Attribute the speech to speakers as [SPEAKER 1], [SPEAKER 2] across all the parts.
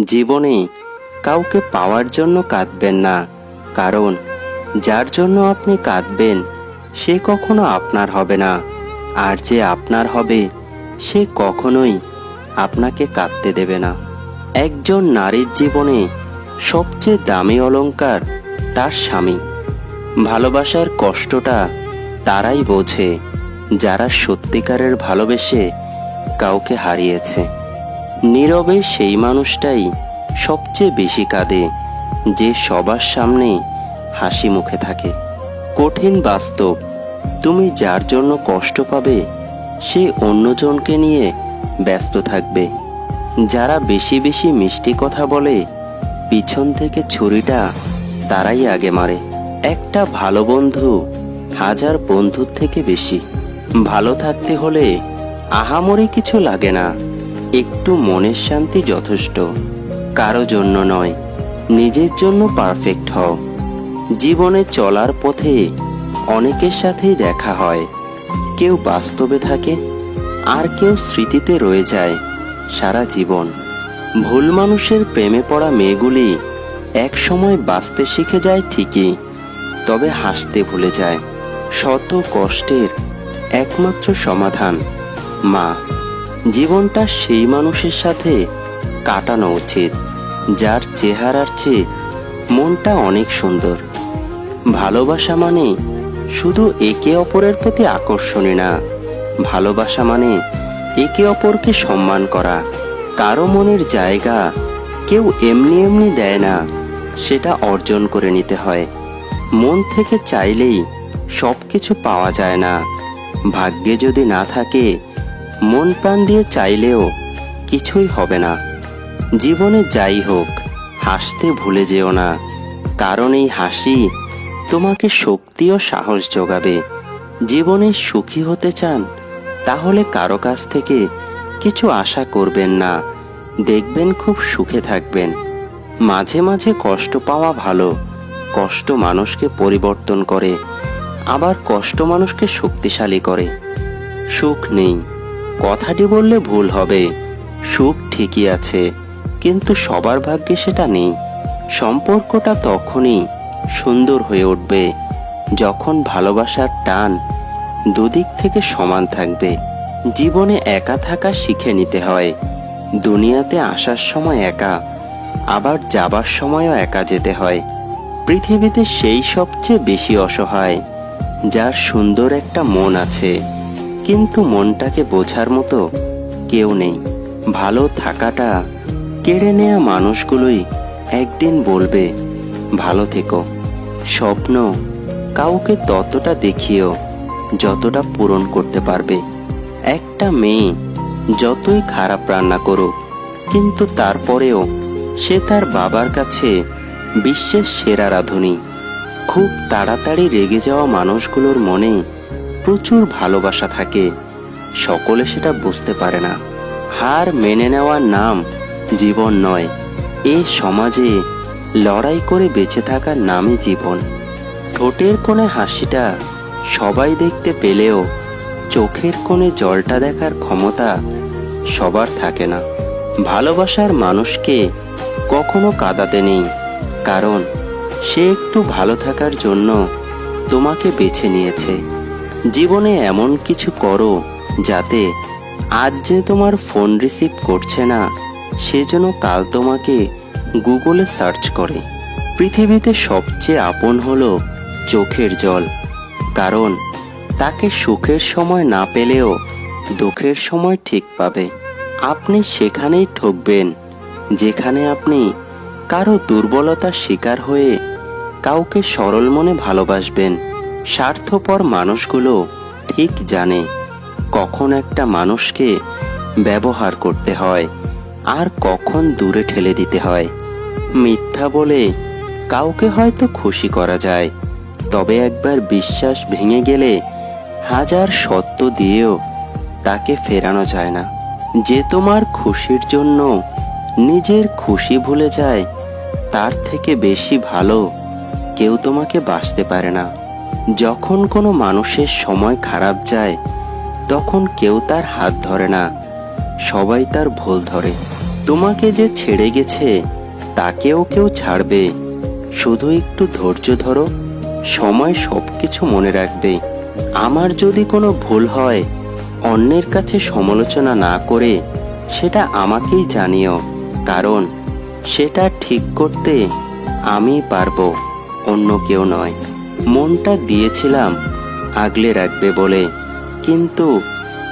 [SPEAKER 1] জীবনে কাউকে পাওয়ার জন্য কাঁদবেন না, কারণ যার জন্য আপনি কাঁদবেন সে কখনো আপনার হবে না, আর যে আপনার হবে সে কখনোই আপনাকে কাঁদতে দেবে না। একজন নারীর জীবনে সবচেয়ে দামি অলংকার তার স্বামী। ভালোবাসার কষ্টটা তারাই বোঝে যারা সত্যিকারের ভালোবেসে কাউকে হারিয়েছে। নীরবে সেই মানুষটাই সবচেয়ে বেশি কাঁদে যে সবার সামনে হাসি মুখে থাকে। কঠিন বাস্তব, তুমি যার জন্য কষ্ট পাবে সে অন্যজনকে নিয়ে ব্যস্ত থাকবে। যারা বেশি বেশি মিষ্টি কথা বলে পিছন থেকে ছুরিটা তারাই আগে মারে। একটা ভালো বন্ধু হাজার বন্ধুর থেকে বেশি। ভালো থাকতে হলে আহামরি কিছু লাগে না, একটু মনের শান্তি যথেষ্ট। কারো জন্য নয়, নিজের জন্য পারফেক্ট হও। জীবনে চলার পথে অনেকের সাথেই দেখা হয়, কেউ বাস্তবে থাকে আর কেউ স্মৃতিতে রয়ে যায় সারা জীবন। ভুল মানুষের প্রেমে পড়া মেয়েগুলি এক সময় বাঁচতে শিখে যায় ঠিকই, তবে হাসতে ভুলে যায়। শত কষ্টের একমাত্র সমাধান মা। জীবনটা সেই মানুষের সাথে কাটানো উচিত যার চেহারার চেয়ে মনটা অনেক সুন্দর। ভালোবাসা মানে শুধু একে অপরের প্রতি আকর্ষণই না, ভালোবাসা মানে একে অপরকে সম্মান করা। কারো মনের জায়গা কেউ এমনি এমনি দেয় না, সেটা অর্জন করে নিতে হয়। মন থেকে চাইলেই সব কিছু পাওয়া যায় না। ভাগ্যে যদি না থাকে, মন প্রাণ দিয়ে চাইলেও কিছুই হবে না। জীবনে যাই হোক, হাসতে ভুলে যেও না, কারণ এই হাসি তোমাকে শক্তি ও সাহস যোগাবে। জীবনে সুখী হতে চান তাহলে কারো কাছ থেকে কিছু আশা করবেন না, দেখবেন খুব সুখে থাকবেন। মাঝে মাঝে কষ্ট পাওয়া ভালো, কষ্ট মানুষকে পরিবর্তন করে, আবার কষ্ট মানুষকে শক্তিশালী করে। সুখ নেই কথাটি বললে ভুল হবে, সুখ ঠিকই আছে, কিন্তু সবার ভাগ্যে সেটা নেই। সম্পর্কটা তখনই সুন্দর হয়ে উঠবে যখন ভালোবাসার টান দুদিক থেকে সমান থাকবে। জীবনে একা থাকা শিখে নিতে হয়। দুনিয়াতে আসার সময় একা, আবার যাবার সময়ও একা যেতে হয়। পৃথিবীতে সেই সবচেয়ে বেশি অসহায় যার সুন্দর একটা মন আছে, কিন্তু মনটাকে বোঝার মতো কেউ নেই। ভালো থাকাটা কেড়ে নেওয়া মানুষগুলোই একদিন বলবে ভালো থেকো। স্বপ্ন কাউকে ততটা দেখিও যতটা পূরণ করতে পারবে। একটা মেয়ে যতই খারাপ রান্না করুক, কিন্তু তারপরেও সে তার বাবার কাছে বিশ্বের সেরা রাঁধুনি। খুব তাড়াতাড়ি রেগে যাওয়া মানুষগুলোর মনে প্রচুর ভালোবাসা থাকে, সকলে সেটা বুঝতে পারে না। হার মেনে নেওয়ার নাম জীবন নয়, এই সমাজে লড়াই করে বেঁচে থাকার নামই জীবন। ঠোঁটের কোণে হাসিটা সবাই দেখতে পেলেও চোখের কোণে জলটা দেখার ক্ষমতা সবার থাকে না। ভালোবাসার মানুষকে কখনো কাঁদাতে নেই, কারণ সে একটু ভালো থাকার জন্য তোমাকে বেছে নিয়েছে। জীবনে এমন কিছু করো যাতে আজ যে তোমার ফোন রিসিভ করছে না, সেজন্য কাল তোমাকে গুগলে সার্চ করে। পৃথিবীতে সবচেয়ে আপন হলো চোখের জল, কারণ তাকে সুখের সময় না পেলেও দুঃখের সময় ঠিক পাবে। আপনি সেখানেই ঠকবেন যেখানে আপনি কারো দুর্বলতার শিকার হয়ে কাউকে সরল মনে ভালোবাসবেন। স্বার্থপর মানুষগুলো ঠিক জানে কখন একটা মানুষকে ব্যবহার করতে হয় আর কখন দূরে ঠেলে দিতে হয়। মিথ্যা বলে কাউকে হয়তো খুশি করা যায়, তবে একবার বিশ্বাস ভেঙে গেলে হাজার সত্য দিয়েও তাকে ফেরানো যায় না। যে তোমার খুশির জন্য নিজের খুশি ভুলে যায়, তার থেকে বেশি ভালো কেউ তোমাকে বাসতে পারে না। যখন কোনো মানুষের সময় খারাপ যায়, তখন কেউ তার হাত ধরে না, সবাই তার ভুল ধরে। তোমাকে যে ছেড়ে গেছে তাকেও কেউ ছাড়বে। শুধু একটু ধৈর্য ধরো, সময় সবকিছু মনে রাখবে। আমার যদি কোনো ভুল হয়, অন্যের কাছে সমালোচনা না করে সেটা আমাকেই জানিও, কারণ সেটা ঠিক করতে আমি পারবো, অন্য কেউ নয়। মনটা দিয়েছিলাম আগলে রাখবে বলে, কিন্তু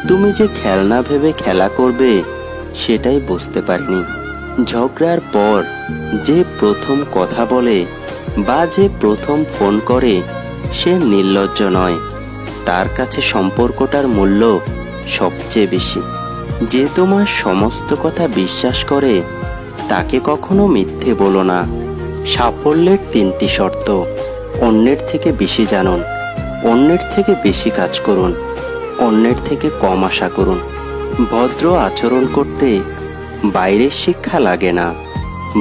[SPEAKER 1] তুমি যে খেলনা ভেবে খেলা করবে সেটাই বুঝতে পারিনি। ঝগড়ার পর যে প্রথম কথা বলে বা যে প্রথম ফোন করে সে নির্লজ্জ নয়, তার কাছে সম্পর্কটার মূল্য সবচেয়ে বেশি। যে তোমার সমস্ত কথা বিশ্বাস করে তাকে কখনো মিথ্যে বলো না। সাফল্যের 3টি শর্ত: অন্যের থেকে বেশি জানুন, অন্যের থেকে বেশি কাজ করুন, অন্যের থেকে কম আশা করুন। ভদ্র আচরণ করতে বাইরের শিক্ষা লাগে না,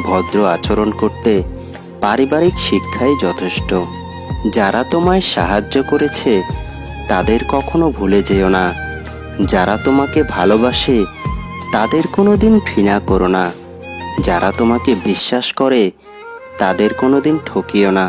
[SPEAKER 1] ভদ্র আচরণ করতে পারিবারিক শিক্ষাই যথেষ্ট। যারা তোমায় সাহায্য করেছে তাদের কখনো ভুলে যেও না। যারা তোমাকে ভালোবাসে তাদের কোনোদিন ঘৃণা করো না। যারা তোমাকে বিশ্বাস করে তাদের কোনোদিন ঠকিও না।